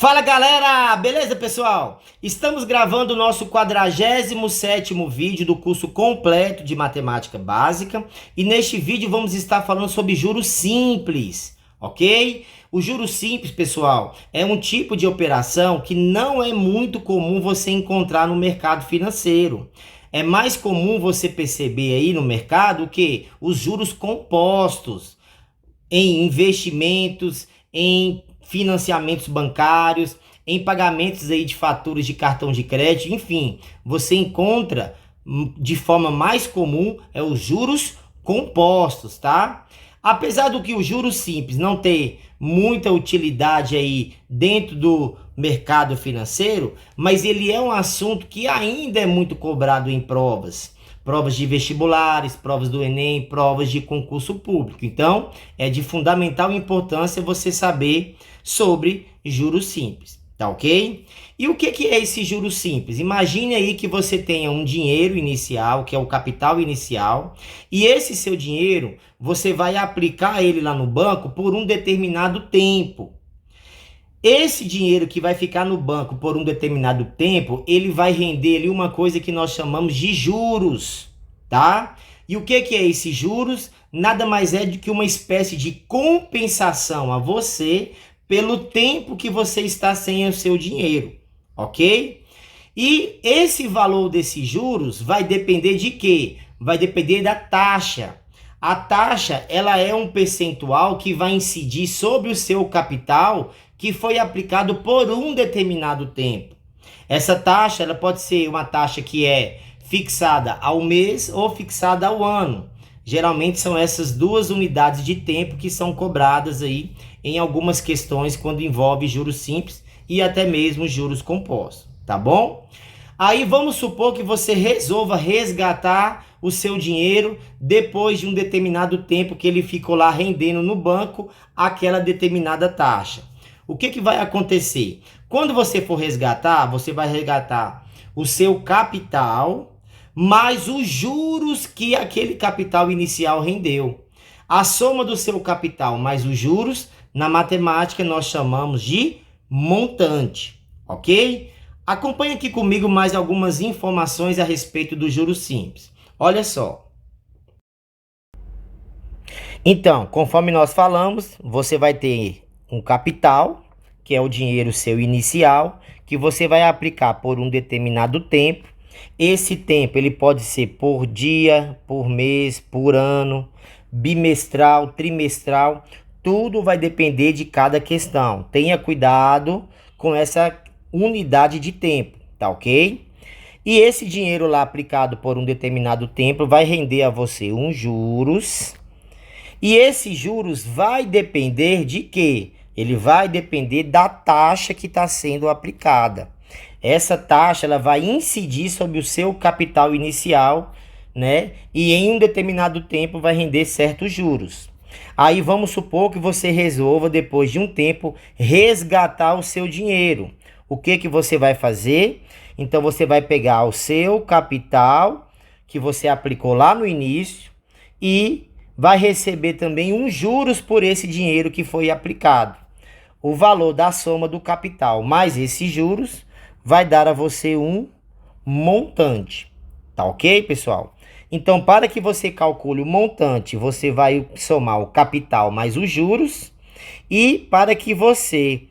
Fala galera, beleza pessoal? Estamos gravando o nosso 47º vídeo do curso completo de matemática básica e neste vídeo vamos estar falando sobre juros simples, ok? O juros simples, pessoal, é um tipo de operação que não é muito comum você encontrar no mercado financeiro. É mais comum você perceber aí no mercado que os juros compostos em investimentos, em financiamentos bancários, em pagamentos aí de faturas de cartão de crédito, enfim, você encontra de forma mais comum os juros compostos, tá? Apesar do que o juros simples não ter muita utilidade aí dentro do mercado financeiro, mas ele é um assunto que ainda é muito cobrado em provas de vestibulares, provas do Enem, provas de concurso público. Então, é de fundamental importância você saber sobre juros simples, tá ok? E o que é esse juros simples? Imagine aí que você tenha um dinheiro inicial, que é o capital inicial, e esse seu dinheiro, você vai aplicar ele lá no banco por um determinado tempo. Esse dinheiro que vai ficar no banco por um determinado tempo, ele vai render ali uma coisa que nós chamamos de juros, tá? E o que é esses juros? Nada mais é do que uma espécie de compensação a você pelo tempo que você está sem o seu dinheiro, ok? E esse valor desses juros vai depender de quê? Vai depender da taxa. A taxa, ela é um percentual que vai incidir sobre o seu capital que foi aplicado por um determinado tempo. Essa taxa, ela pode ser uma taxa que é fixada ao mês ou fixada ao ano. Geralmente são essas duas unidades de tempo que são cobradas aí em algumas questões quando envolve juros simples e até mesmo juros compostos, tá bom? Aí vamos supor que você resolva resgatar o seu dinheiro depois de um determinado tempo que ele ficou lá rendendo no banco aquela determinada taxa. O que vai acontecer? Quando você for resgatar, você vai resgatar o seu capital mais os juros que aquele capital inicial rendeu. A soma do seu capital mais os juros, na matemática nós chamamos de montante, ok? Acompanhe aqui comigo mais algumas informações a respeito do juros simples. Olha só. Então, conforme nós falamos, você vai ter um capital, que é o dinheiro seu inicial, que você vai aplicar por um determinado tempo. Esse tempo ele pode ser por dia, por mês, por ano, bimestral, trimestral, tudo vai depender de cada questão. Tenha cuidado com essa unidade de tempo, tá ok? E esse dinheiro lá aplicado por um determinado tempo vai render a você uns juros. E esses juros vai depender de quê? Ele vai depender da taxa que está sendo aplicada. Essa taxa ela vai incidir sobre o seu capital inicial, né? E em um determinado tempo vai render certos juros. Aí vamos supor que você resolva, depois de um tempo, resgatar o seu dinheiro. O que você vai fazer? Então você vai pegar o seu capital que você aplicou lá no início e vai receber também uns juros por esse dinheiro que foi aplicado. O valor da soma do capital mais esses juros vai dar a você um montante. Tá ok, pessoal? Então, para que você calcule o montante, você vai somar o capital mais os juros. E para que você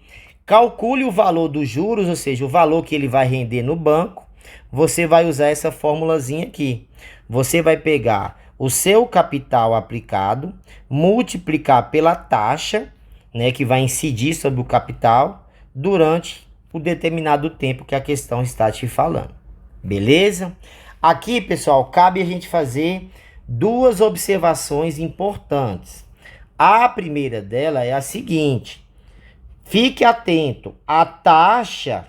calcule o valor dos juros, ou seja, o valor que ele vai render no banco, você vai usar essa formulazinha aqui. Você vai pegar o seu capital aplicado, multiplicar pela taxa, né, que vai incidir sobre o capital durante o determinado tempo que a questão está te falando. Beleza? Aqui, pessoal, cabe a gente fazer duas observações importantes. A primeira dela é a seguinte: fique atento, a taxa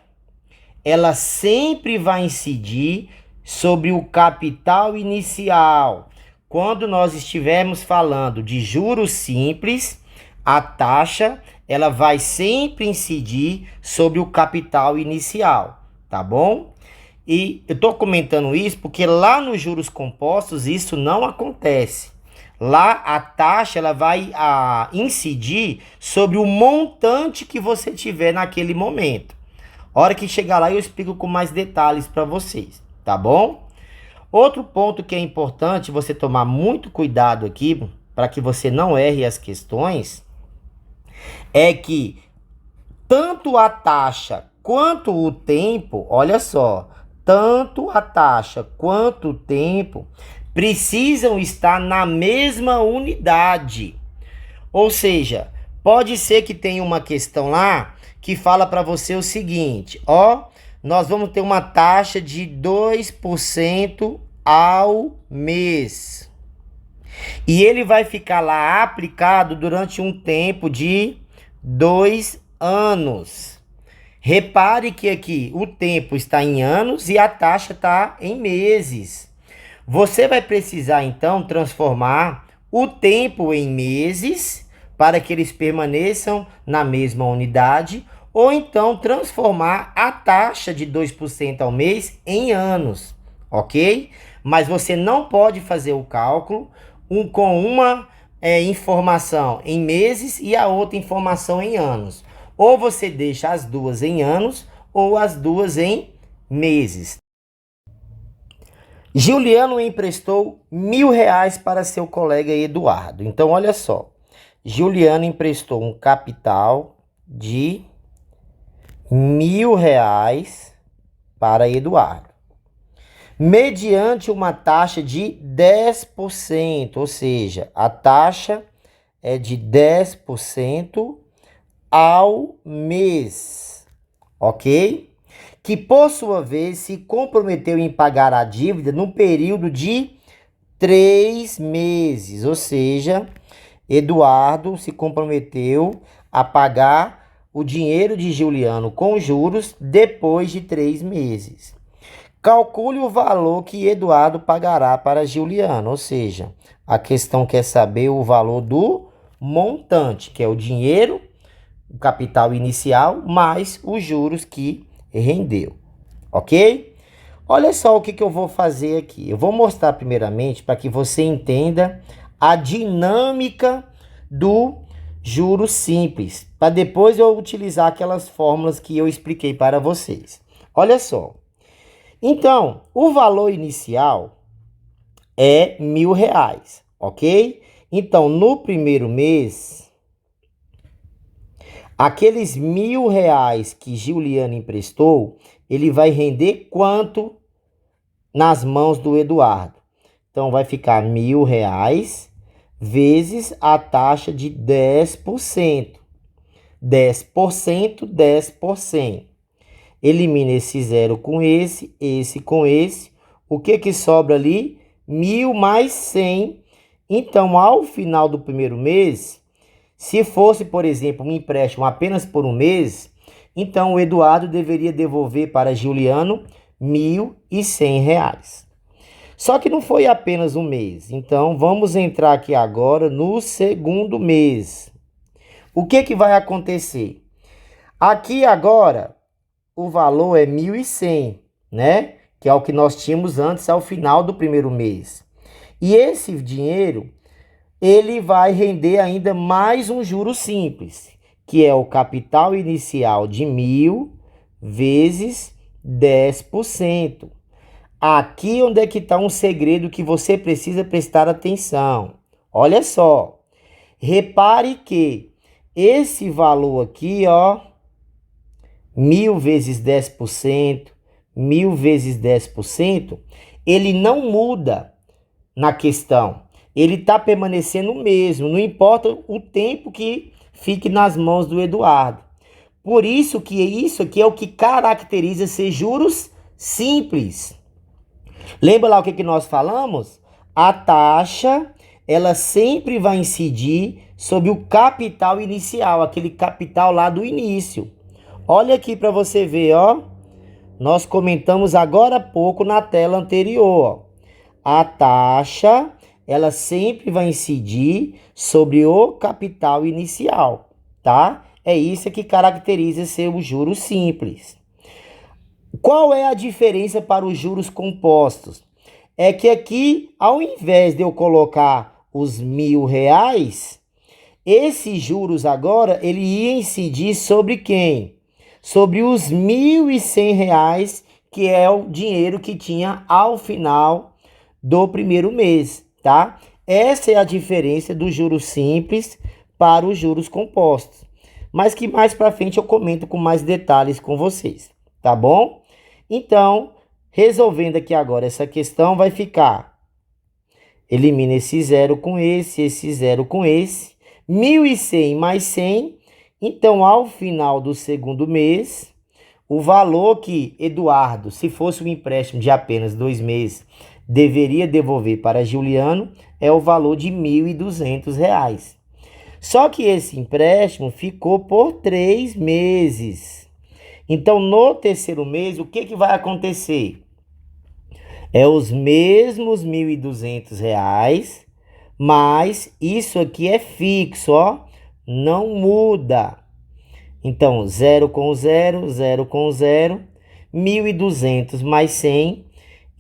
ela sempre vai incidir sobre o capital inicial. Quando nós estivermos falando de juros simples, a taxa ela vai sempre incidir sobre o capital inicial, tá bom? E eu estou comentando isso porque lá nos juros compostos isso não acontece. Lá a taxa ela vai incidir sobre o montante que você tiver naquele momento. A hora que chegar lá eu explico com mais detalhes para vocês, tá bom? Outro ponto que é importante você tomar muito cuidado aqui, para que você não erre as questões, é que tanto a taxa quanto o tempo, olha só, tanto a taxa quanto o tempo precisam estar na mesma unidade. Ou seja, pode ser que tenha uma questão lá que fala para você o seguinte, ó, nós vamos ter uma taxa de 2% ao mês. E ele vai ficar lá aplicado durante um tempo de 2 anos. Repare que aqui o tempo está em anos e a taxa está em meses. Você vai precisar então transformar o tempo em meses para que eles permaneçam na mesma unidade, ou então transformar a taxa de 2% ao mês em anos, ok? Mas você não pode fazer o cálculo com uma informação em meses e a outra informação em anos. Ou você deixa as duas em anos ou as duas em meses. Juliano emprestou R$ 1.000 para seu colega Eduardo. Então, olha só. Juliano emprestou um capital de R$ 1.000 para Eduardo, mediante uma taxa de 10%, ou seja, a taxa é de 10% ao mês, ok? Que por sua vez se comprometeu em pagar a dívida no período de 3 meses, ou seja, Eduardo se comprometeu a pagar o dinheiro de Juliano com juros depois de 3 meses. Calcule o valor que Eduardo pagará para Juliano, ou seja, a questão quer saber o valor do montante, que é o dinheiro, o capital inicial, mais os juros que rendeu, ok? Olha só o que eu vou fazer aqui. Eu vou mostrar primeiramente para que você entenda a dinâmica do juros simples, para depois eu utilizar aquelas fórmulas que eu expliquei para vocês. Olha só. Então, o valor inicial é R$ 1.000, ok? Então, no primeiro mês, aqueles R$ 1.000 que Juliano emprestou, ele vai render quanto nas mãos do Eduardo? Então, vai ficar R$ 1.000 vezes a taxa de 10%. 10%, 10%. Elimina esse zero com esse com esse. O que sobra ali? 1.000 mais 100. Então, ao final do primeiro mês, se fosse, por exemplo, um empréstimo apenas por um mês, então o Eduardo deveria devolver para Juliano R$ 1.100. Só que não foi apenas um mês. Então, vamos entrar aqui agora no segundo mês. O que vai acontecer? Aqui agora, o valor é 1.100, né? Que é o que nós tínhamos antes ao final do primeiro mês. E esse dinheiro, ele vai render ainda mais um juro simples, que é o capital inicial de 1.000 vezes 10%. Aqui onde é que está um segredo que você precisa prestar atenção. Olha só, repare que esse valor aqui, ó, 1.000 vezes 10%, 1.000 vezes 10%, ele não muda na questão. Ele está permanecendo o mesmo, não importa o tempo que fique nas mãos do Eduardo. Por isso que isso aqui é o que caracteriza ser juros simples. Lembra lá o que nós falamos? A taxa, ela sempre vai incidir sobre o capital inicial, aquele capital lá do início. Olha aqui para você ver, ó. Nós comentamos agora há pouco na tela anterior, ó. A taxa, ela sempre vai incidir sobre o capital inicial, tá? É isso que caracteriza ser o juros simples. Qual é a diferença para os juros compostos? É que aqui, ao invés de eu colocar os R$ 1.000, esses juros agora, ele ia incidir sobre quem? Sobre os R$ 1.100, que é o dinheiro que tinha ao final do primeiro mês, tá? Essa é a diferença dos juros simples para os juros compostos. Mas que mais para frente eu comento com mais detalhes com vocês, tá bom? Então, resolvendo aqui agora essa questão, vai ficar: elimina esse zero com esse zero com esse. 1.100 mais 100. Então, ao final do segundo mês, o valor que Eduardo, se fosse um empréstimo de apenas 2 meses, deveria devolver para Juliano é o valor de R$ 1.200. Só que esse empréstimo ficou por 3 meses. Então, no terceiro mês, o que vai acontecer? É os mesmos R$ 1.200, mas isso aqui é fixo, ó, não muda. Então, 0 com 0, 0 com 0, 1.200 mais 100,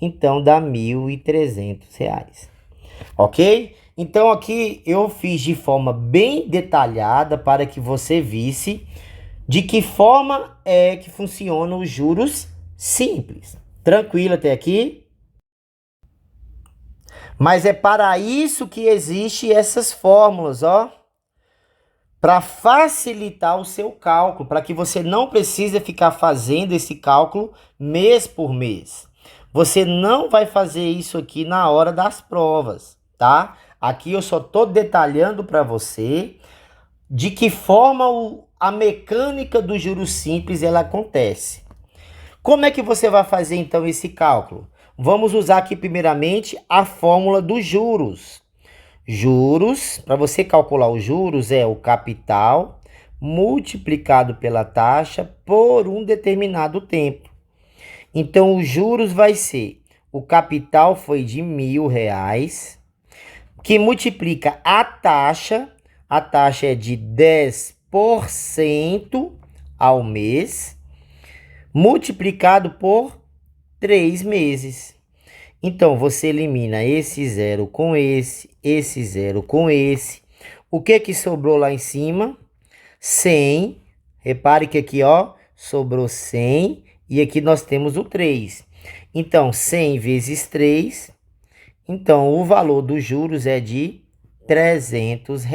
então dá R$ 1.300. Ok? Então, aqui eu fiz de forma bem detalhada para que você visse de que forma é que funcionam os juros simples. Tranquilo até aqui? Mas é para isso que existem essas fórmulas, ó. Para facilitar o seu cálculo, para que você não precise ficar fazendo esse cálculo mês por mês. Você não vai fazer isso aqui na hora das provas, tá? Aqui eu só estou detalhando para você de que forma a mecânica do juros simples ela acontece. Como é que você vai fazer então esse cálculo? Vamos usar aqui primeiramente a fórmula dos juros. Juros, para você calcular os juros, é o capital multiplicado pela taxa por um determinado tempo. Então, os juros vai ser, o capital foi de R$ 1.000, que multiplica a taxa é de 10% ao mês, multiplicado por 3 meses. Então, você elimina esse zero com esse zero com esse. O que sobrou lá em cima? 100. Repare que aqui, ó, sobrou 100 e aqui nós temos o 3. Então, 100 vezes 3. Então, o valor dos juros é de R$ 300.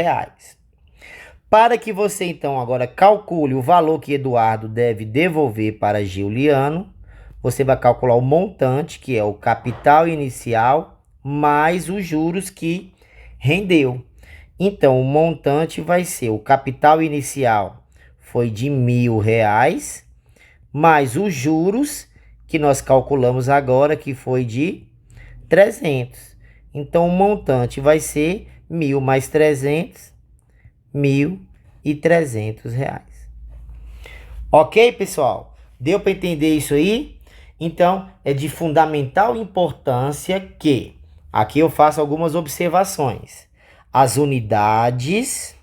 Para que você, então, agora calcule o valor que Eduardo deve devolver para Giuliano, você vai calcular o montante, que é o capital inicial, mais os juros que rendeu. Então, o montante vai ser, o capital inicial foi de R$ 1.000, mais os juros, que nós calculamos agora, que foi de 300. Então, o montante vai ser 1.000 mais 300, R$ 1.300. Ok, pessoal? Deu para entender isso aí? Então, é de fundamental importância que, aqui eu faço algumas observações. As unidades,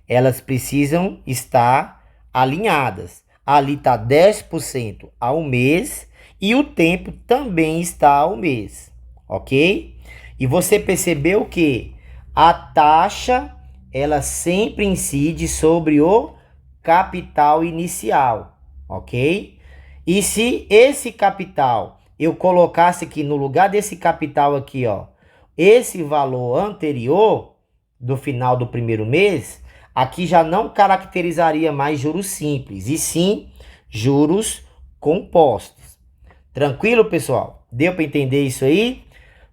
elas precisam estar alinhadas. Ali está 10% ao mês e o tempo também está ao mês, ok? E você percebeu que a taxa, ela sempre incide sobre o capital inicial, ok? E se esse capital, eu colocasse aqui no lugar desse capital aqui, ó, esse valor anterior do final do primeiro mês, aqui já não caracterizaria mais juros simples, e sim juros compostos. Tranquilo, pessoal? Deu para entender isso aí?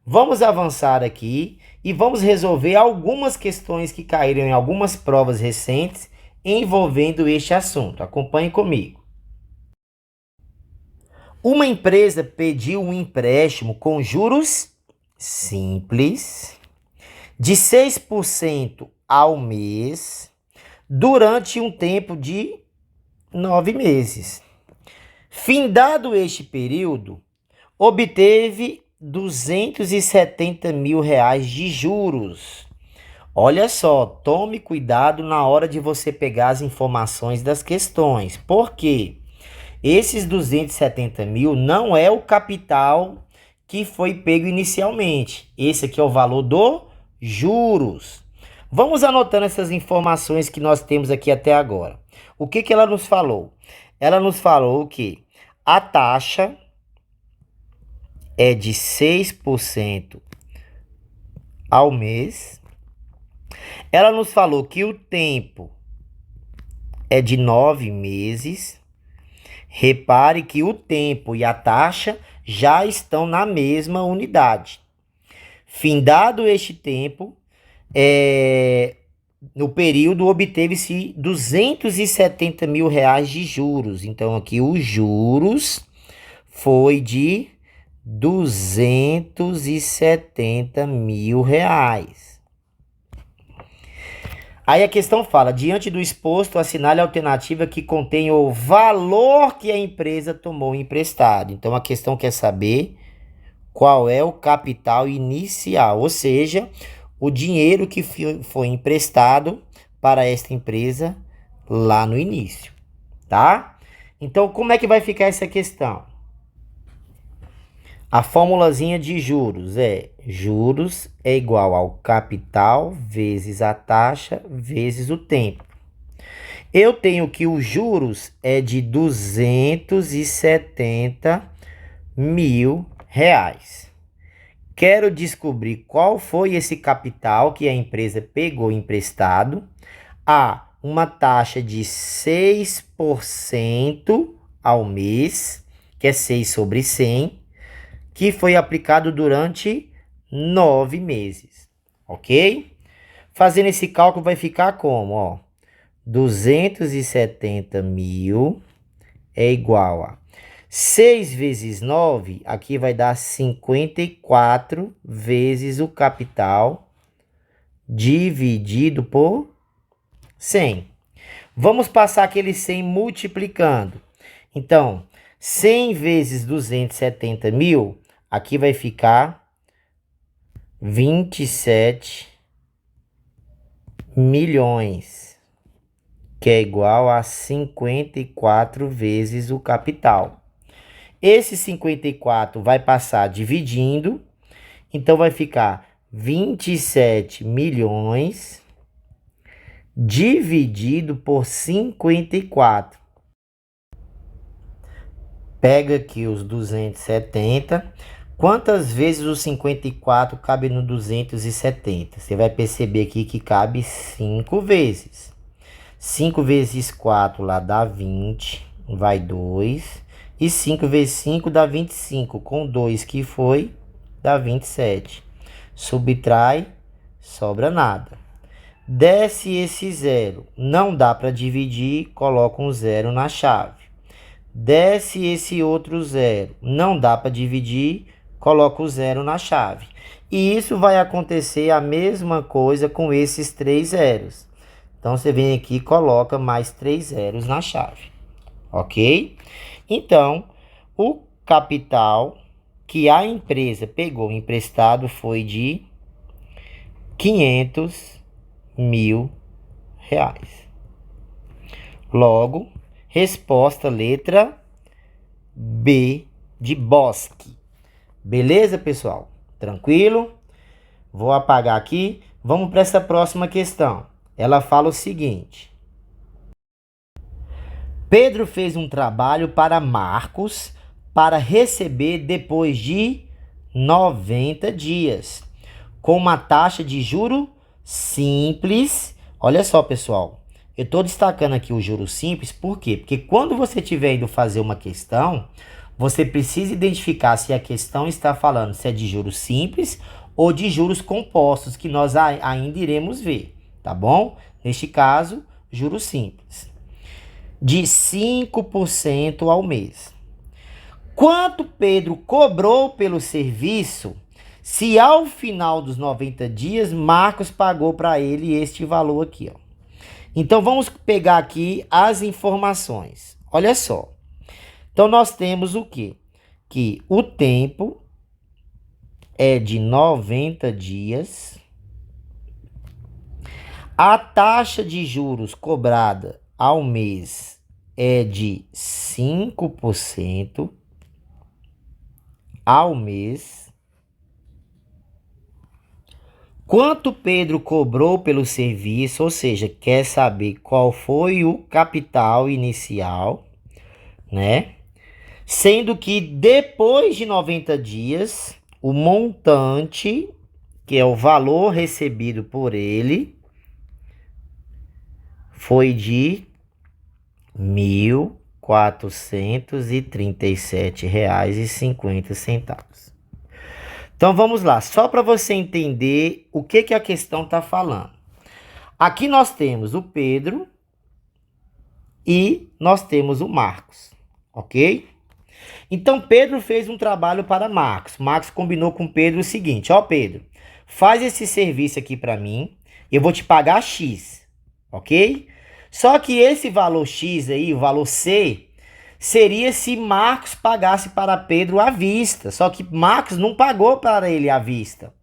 Vamos avançar aqui e vamos resolver algumas questões que caíram em algumas provas recentes envolvendo este assunto. Acompanhe comigo. Uma empresa pediu um empréstimo com juros simples de 6% ao mês durante um tempo de 9 meses. Findado este período, obteve R$ 270 mil de juros. Olha só, tome cuidado na hora de você pegar as informações das questões. Por quê? Esses 270 mil não é o capital que foi pego inicialmente. Esse aqui é o valor do juros. Vamos anotando essas informações que nós temos aqui até agora. O que ela nos falou? Ela nos falou que a taxa é de 6% ao mês. Ela nos falou que o tempo é de 9 meses. Repare que o tempo e a taxa já estão na mesma unidade. Findado este tempo, no período obteve-se R$ 270 mil de juros. Então, aqui os juros foi de R$ 270 mil. Aí a questão fala, diante do exposto, assinale a alternativa que contém o valor que a empresa tomou emprestado. Então, a questão quer saber qual é o capital inicial, ou seja, o dinheiro que foi emprestado para esta empresa lá no início, tá? Então, como é que vai ficar essa questão? A formulazinha de juros é igual ao capital vezes a taxa vezes o tempo. Eu tenho que os juros é de R$ 270 mil. Quero descobrir qual foi esse capital que a empresa pegou emprestado a uma taxa de 6% ao mês, que é 6 sobre 100, que foi aplicado durante 9 meses, ok? Fazendo esse cálculo vai ficar como, ó, 270 mil é igual a 6 vezes 9, aqui vai dar 54 vezes o capital dividido por 100. Vamos passar aquele 100 multiplicando. Então, 100 vezes 270 mil, aqui vai ficar 27 milhões, que é igual a 54 vezes o capital. Esse 54 vai passar dividindo, então vai ficar 27 milhões dividido por 54. Pega aqui os 270. Quantas vezes o 54 cabe no 270? Você vai perceber aqui que cabe 5 vezes. 5 vezes 4 lá dá 20, vai 2. E 5 vezes 5 dá 25, com 2 que foi, dá 27. Subtrai, sobra nada. Desce esse zero, não dá para dividir, coloca um zero na chave. Desce esse outro zero, não dá para dividir, coloca o zero na chave. E isso vai acontecer a mesma coisa com esses 3 zeros. Então, você vem aqui e coloca mais 3 zeros na chave, ok? Então, o capital que a empresa pegou emprestado foi de R$ 500 mil. Logo, resposta letra B de Bosque. Beleza, pessoal? Tranquilo? Vou apagar aqui. Vamos para essa próxima questão. Ela fala o seguinte: Pedro fez um trabalho para Marcos para receber depois de 90 dias, com uma taxa de juro simples. Olha só, pessoal, eu estou destacando aqui o juro simples, por quê? Porque quando você estiver indo fazer uma questão, você precisa identificar se a questão está falando se é de juros simples ou de juros compostos, que nós ainda iremos ver, tá bom? Neste caso, juros simples. De 5% ao mês. Quanto Pedro cobrou pelo serviço se ao final dos 90 dias Marcos pagou para ele este valor aqui, ó? Então vamos pegar aqui as informações. Olha só. Então nós temos o quê? Que o tempo é de 90 dias. A taxa de juros cobrada ao mês é de 5% ao mês. Quanto Pedro cobrou pelo serviço, ou seja, quer saber qual foi o capital inicial, né? Sendo que depois de 90 dias, o montante, que é o valor recebido por ele, foi de R$ 1.437,50. Então vamos lá, só para você entender o que a questão está falando. Aqui nós temos o Pedro e nós temos o Marcos, ok? Então Pedro fez um trabalho para Marcos. Marcos combinou com Pedro o seguinte: ó Pedro, faz esse serviço aqui para mim, eu vou te pagar X, ok? Só que esse valor X aí, o valor C, seria se Marcos pagasse para Pedro à vista. Só que Marcos não pagou para ele à vista.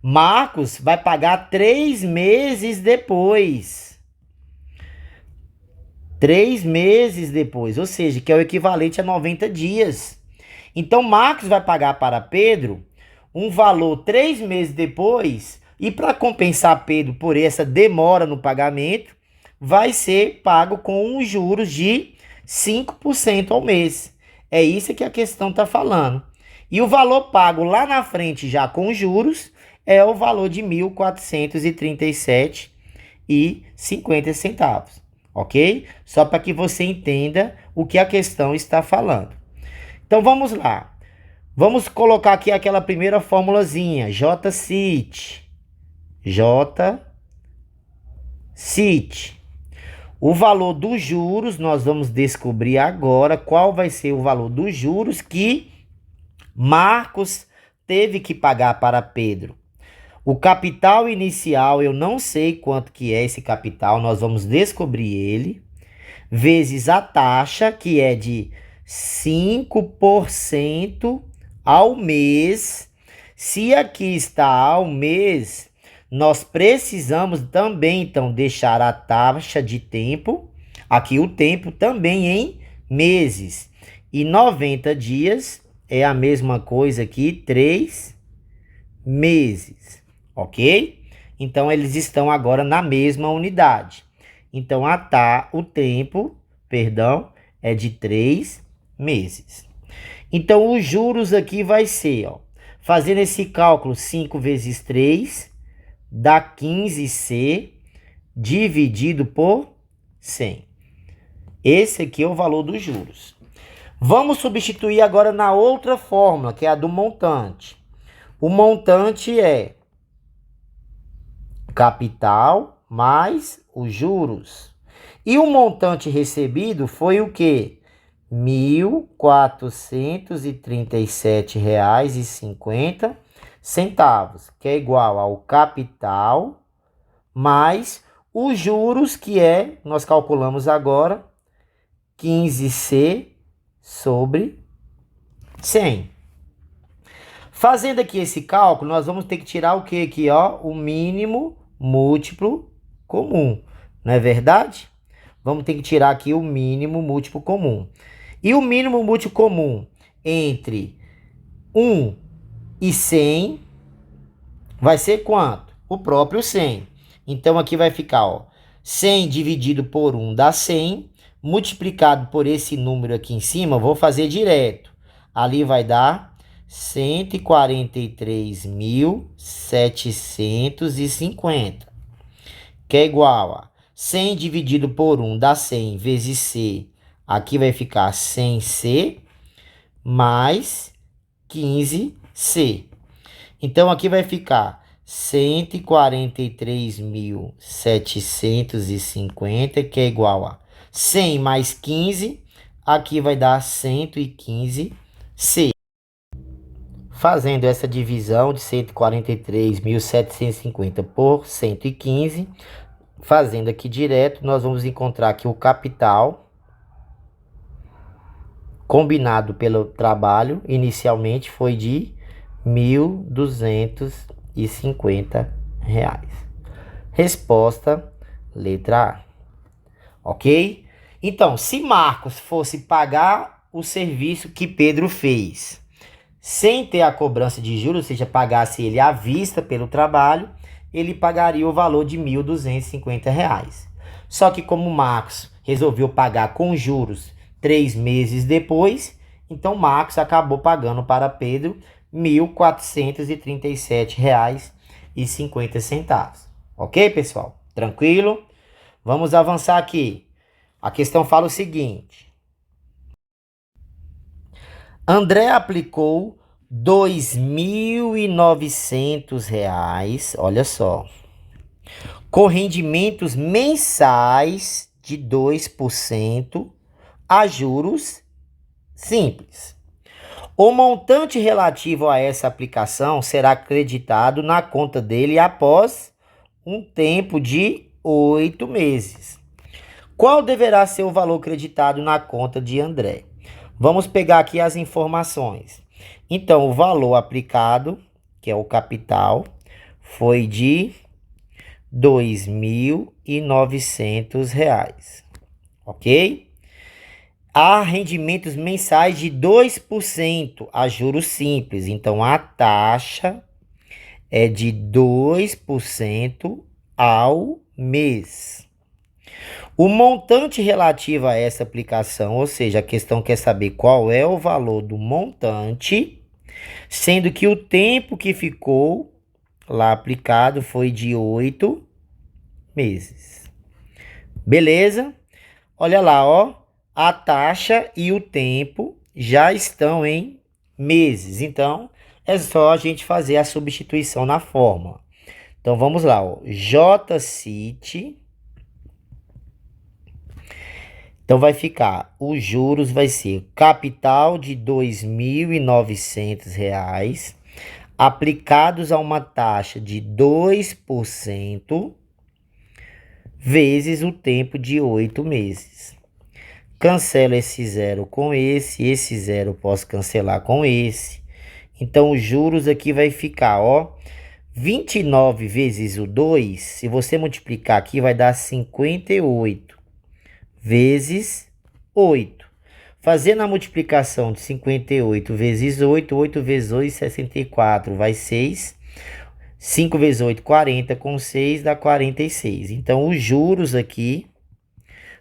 Marcos vai pagar 3 meses depois. 3 meses depois, ou seja, que é o equivalente a 90 dias. Então, Marcos vai pagar para Pedro um valor 3 meses depois, e para compensar Pedro por essa demora no pagamento, vai ser pago com os juros de 5% ao mês. É isso que a questão está falando. E o valor pago lá na frente, já com juros, é o valor de R$ 1.437,50. Ok? Só para que você entenda o que a questão está falando. Então vamos lá. Vamos colocar aqui aquela primeira formulazinha. JCIT. O valor dos juros, nós vamos descobrir agora qual vai ser o valor dos juros que Marcos teve que pagar para Pedro. O capital inicial, eu não sei quanto que é esse capital, nós vamos descobrir ele, vezes a taxa, que é de 5% ao mês. Se aqui está ao mês, nós precisamos também, então, deixar a taxa de tempo, aqui o tempo também em meses. E 90 dias é a mesma coisa aqui, 3 meses. Ok? Então, eles estão agora na mesma unidade. Então, o tempo, é de 3 meses. Então, os juros aqui vai ser, ó, fazendo esse cálculo, 5 vezes 3 dá 15C dividido por 100. Esse aqui é o valor dos juros. Vamos substituir agora na outra fórmula, que é a do montante. O montante é capital mais os juros. E o montante recebido foi o quê? R$ 1.437,50, que é igual ao capital mais os juros, que nós calculamos agora, 15C sobre 100. Fazendo aqui esse cálculo, nós vamos ter que tirar o que aqui, ó? O mínimo múltiplo comum, não é verdade? Vamos ter que tirar aqui o mínimo múltiplo comum. E o mínimo múltiplo comum entre 1 e 100 vai ser quanto? O próprio 100. Então aqui vai ficar, ó, 100 dividido por 1 dá 100, multiplicado por esse número aqui em cima, vou fazer direto. Ali vai dar 143.750, que é igual a 100 dividido por 1 dá 100 vezes C. Aqui vai ficar 100C mais 15C. Então, aqui vai ficar 143.750, que é igual a 100 mais 15. Aqui vai dar 115C. Fazendo essa divisão de 143.750 por 115, fazendo aqui direto, nós vamos encontrar aqui o capital combinado pelo trabalho inicialmente foi de R$ 1.250. Resposta letra A. Ok? Então, se Marcos fosse pagar o serviço que Pedro fez sem ter a cobrança de juros, ou seja, pagasse ele à vista pelo trabalho, ele pagaria o valor de R$ 1.250. Só que como o Marcos resolveu pagar com juros 3 meses depois, então Marcos acabou pagando para Pedro R$ 1.437,50. Ok, pessoal? Tranquilo? Vamos avançar aqui. A questão fala o seguinte. André aplicou R$ 2.900, olha só, com rendimentos mensais de 2% a juros simples. O montante relativo a essa aplicação será creditado na conta dele após um tempo de 8 meses. Qual deverá ser o valor creditado na conta de André? Vamos pegar aqui as informações. Então, o valor aplicado, que é o capital, foi de R$ 2.900, ok? Há rendimentos mensais de 2% a juros simples. Então, a taxa é de 2% ao mês. O montante relativo a essa aplicação, ou seja, a questão quer saber qual é o valor do montante, sendo que o tempo que ficou lá aplicado foi de 8 meses. Beleza? Olha lá, ó. A taxa e o tempo já estão em meses. Então, é só a gente fazer a substituição na fórmula. Então, vamos lá, ó. JCIT. Então, vai ficar, os juros vai ser capital de R$ 2.900, aplicados a uma taxa de 2%, vezes o tempo de 8 meses. Cancelo esse zero com esse zero posso cancelar com esse. Então, os juros aqui vai ficar, ó, 29 vezes o 2, se você multiplicar aqui, vai dar 58. Vezes 8. Fazendo a multiplicação de 58 vezes 8, 8 vezes 8, 64, vai 6. 5 vezes 8, 40, com 6 dá 46. Então, os juros aqui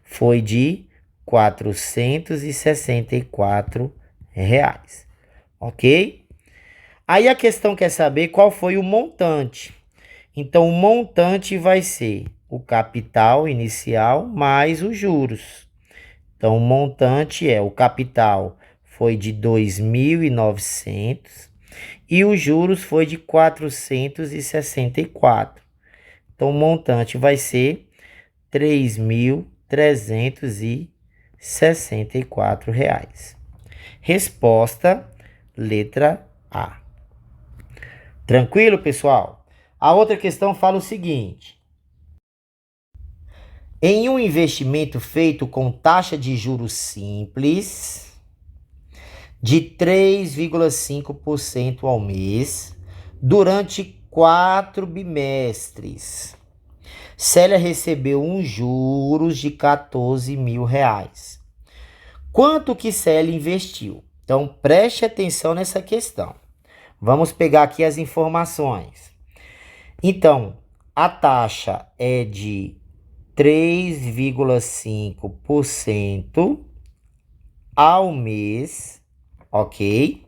foi de R$ 464, ok? Aí a questão quer saber qual foi o montante. Então, o montante vai ser o capital inicial mais os juros. Então, o montante o capital foi de 2.900 e os juros foi de 464. Então, o montante vai ser R$ 3.364. Resposta, letra A. Tranquilo, pessoal? A outra questão fala o seguinte. Em um investimento feito com taxa de juros simples de 3,5% ao mês durante 4 bimestres, Célia recebeu juros de R$ 14.000. Quanto que Célia investiu? Então, preste atenção nessa questão. Vamos pegar aqui as informações. Então, a taxa é de 3,5% ao mês, ok?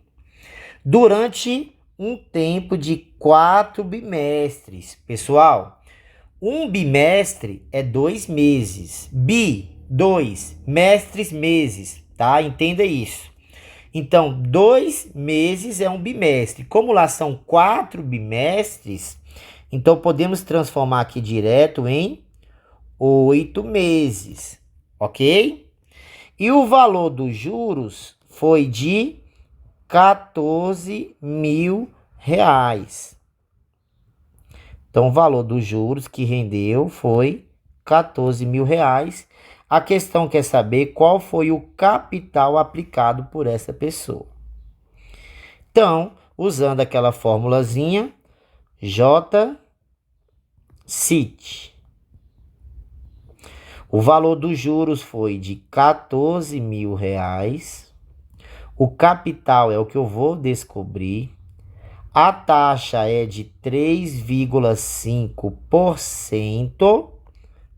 Durante um tempo de 4 bimestres. Pessoal, um bimestre é 2 meses. 2 mestres, meses, tá? Entenda isso. Então, 2 meses é um bimestre. Como lá são 4 bimestres, então podemos transformar aqui direto em 8 meses, ok? E o valor dos juros foi de R$ 14.000. Então, o valor dos juros que rendeu foi R$ 14.000. A questão quer saber qual foi o capital aplicado por essa pessoa. Então, usando aquela formulazinha, JCIT. O valor dos juros foi de R$ 14.000. O capital é o que eu vou descobrir. A taxa é de 3,5%.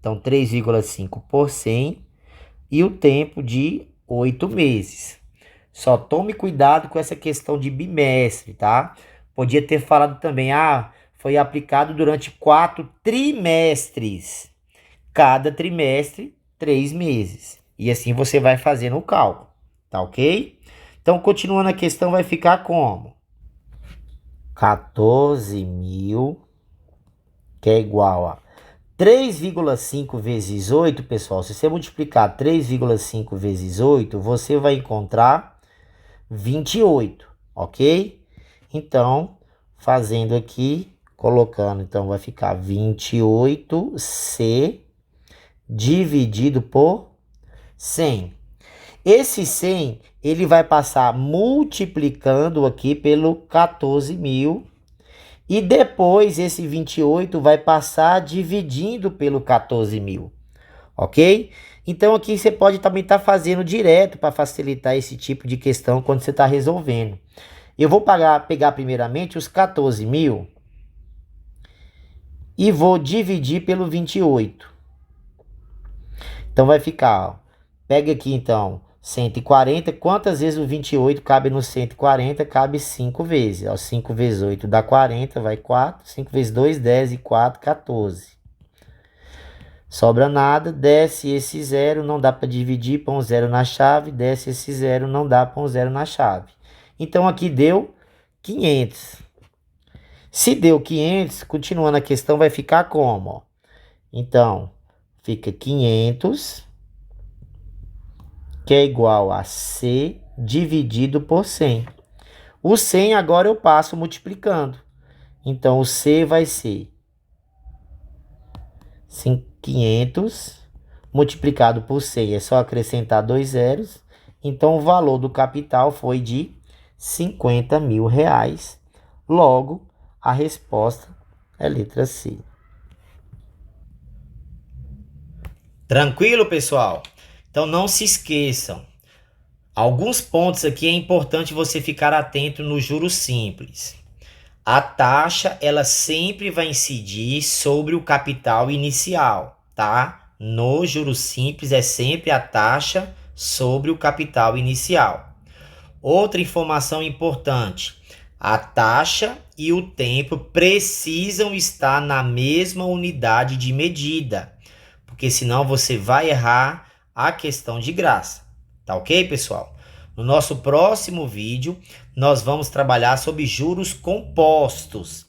Então, 3,5%. E o tempo de 8 meses. Só tome cuidado com essa questão de bimestre, tá? Podia ter falado também, foi aplicado durante 4 trimestres. Cada trimestre, 3 meses. E assim você vai fazendo o cálculo, tá ok? Então, continuando a questão, vai ficar como? 14.000, que é igual a 3,5 vezes 8, pessoal. Se você multiplicar 3,5 vezes 8, você vai encontrar 28, ok? Então, fazendo aqui, colocando, então vai ficar 28C dividido por 100. Esse 100, ele vai passar multiplicando aqui pelo 14.000. E depois esse 28 vai passar dividindo pelo 14.000. Ok? Então aqui você pode também estar fazendo direto para facilitar esse tipo de questão quando você está resolvendo. Eu vou pegar primeiramente os 14.000 e vou dividir pelo 28. Então vai ficar, ó, pega aqui então 140. Quantas vezes o 28 cabe no 140? Cabe 5 vezes. Ó, 5 vezes 8 dá 40, vai 4. 5 vezes 2, 10 e 4, 14. Sobra nada, desce esse zero, não dá para dividir, põe um zero na chave, desce esse zero, não dá para um zero na chave. Então aqui deu 500. Se deu 500, continuando a questão, vai ficar como? Ó? Então, fica 500, que é igual a C dividido por 100. O 100 agora eu passo multiplicando. Então, o C vai ser 500 multiplicado por 100. É só acrescentar 2 zeros. Então, o valor do capital foi de R$50.000. Logo, a resposta é letra C. Tranquilo, pessoal? Então, não se esqueçam. Alguns pontos aqui é importante você ficar atento no juros simples. A taxa, ela sempre vai incidir sobre o capital inicial, tá? No juros simples é sempre a taxa sobre o capital inicial. Outra informação importante, a taxa e o tempo precisam estar na mesma unidade de medida, porque senão você vai errar a questão de graça, tá ok, pessoal? No nosso próximo vídeo, nós vamos trabalhar sobre juros compostos.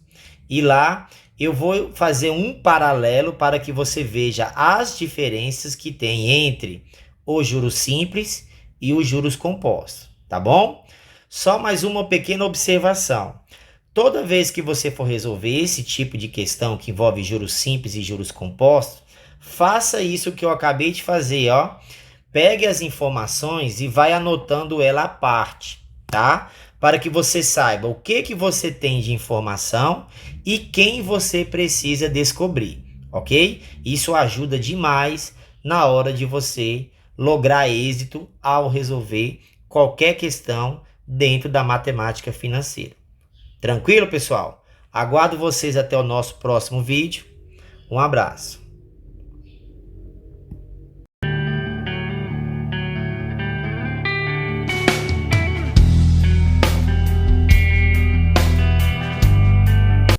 E lá eu vou fazer um paralelo para que você veja as diferenças que tem entre os juros simples e os juros compostos, tá bom? Só mais uma pequena observação. Toda vez que você for resolver esse tipo de questão que envolve juros simples e juros compostos, faça isso que eu acabei de fazer, ó. Pegue as informações e vai anotando ela à parte, tá? Para que você saiba o que você tem de informação e quem você precisa descobrir, ok? Isso ajuda demais na hora de você lograr êxito ao resolver qualquer questão dentro da matemática financeira. Tranquilo, pessoal? Aguardo vocês até o nosso próximo vídeo. Um abraço.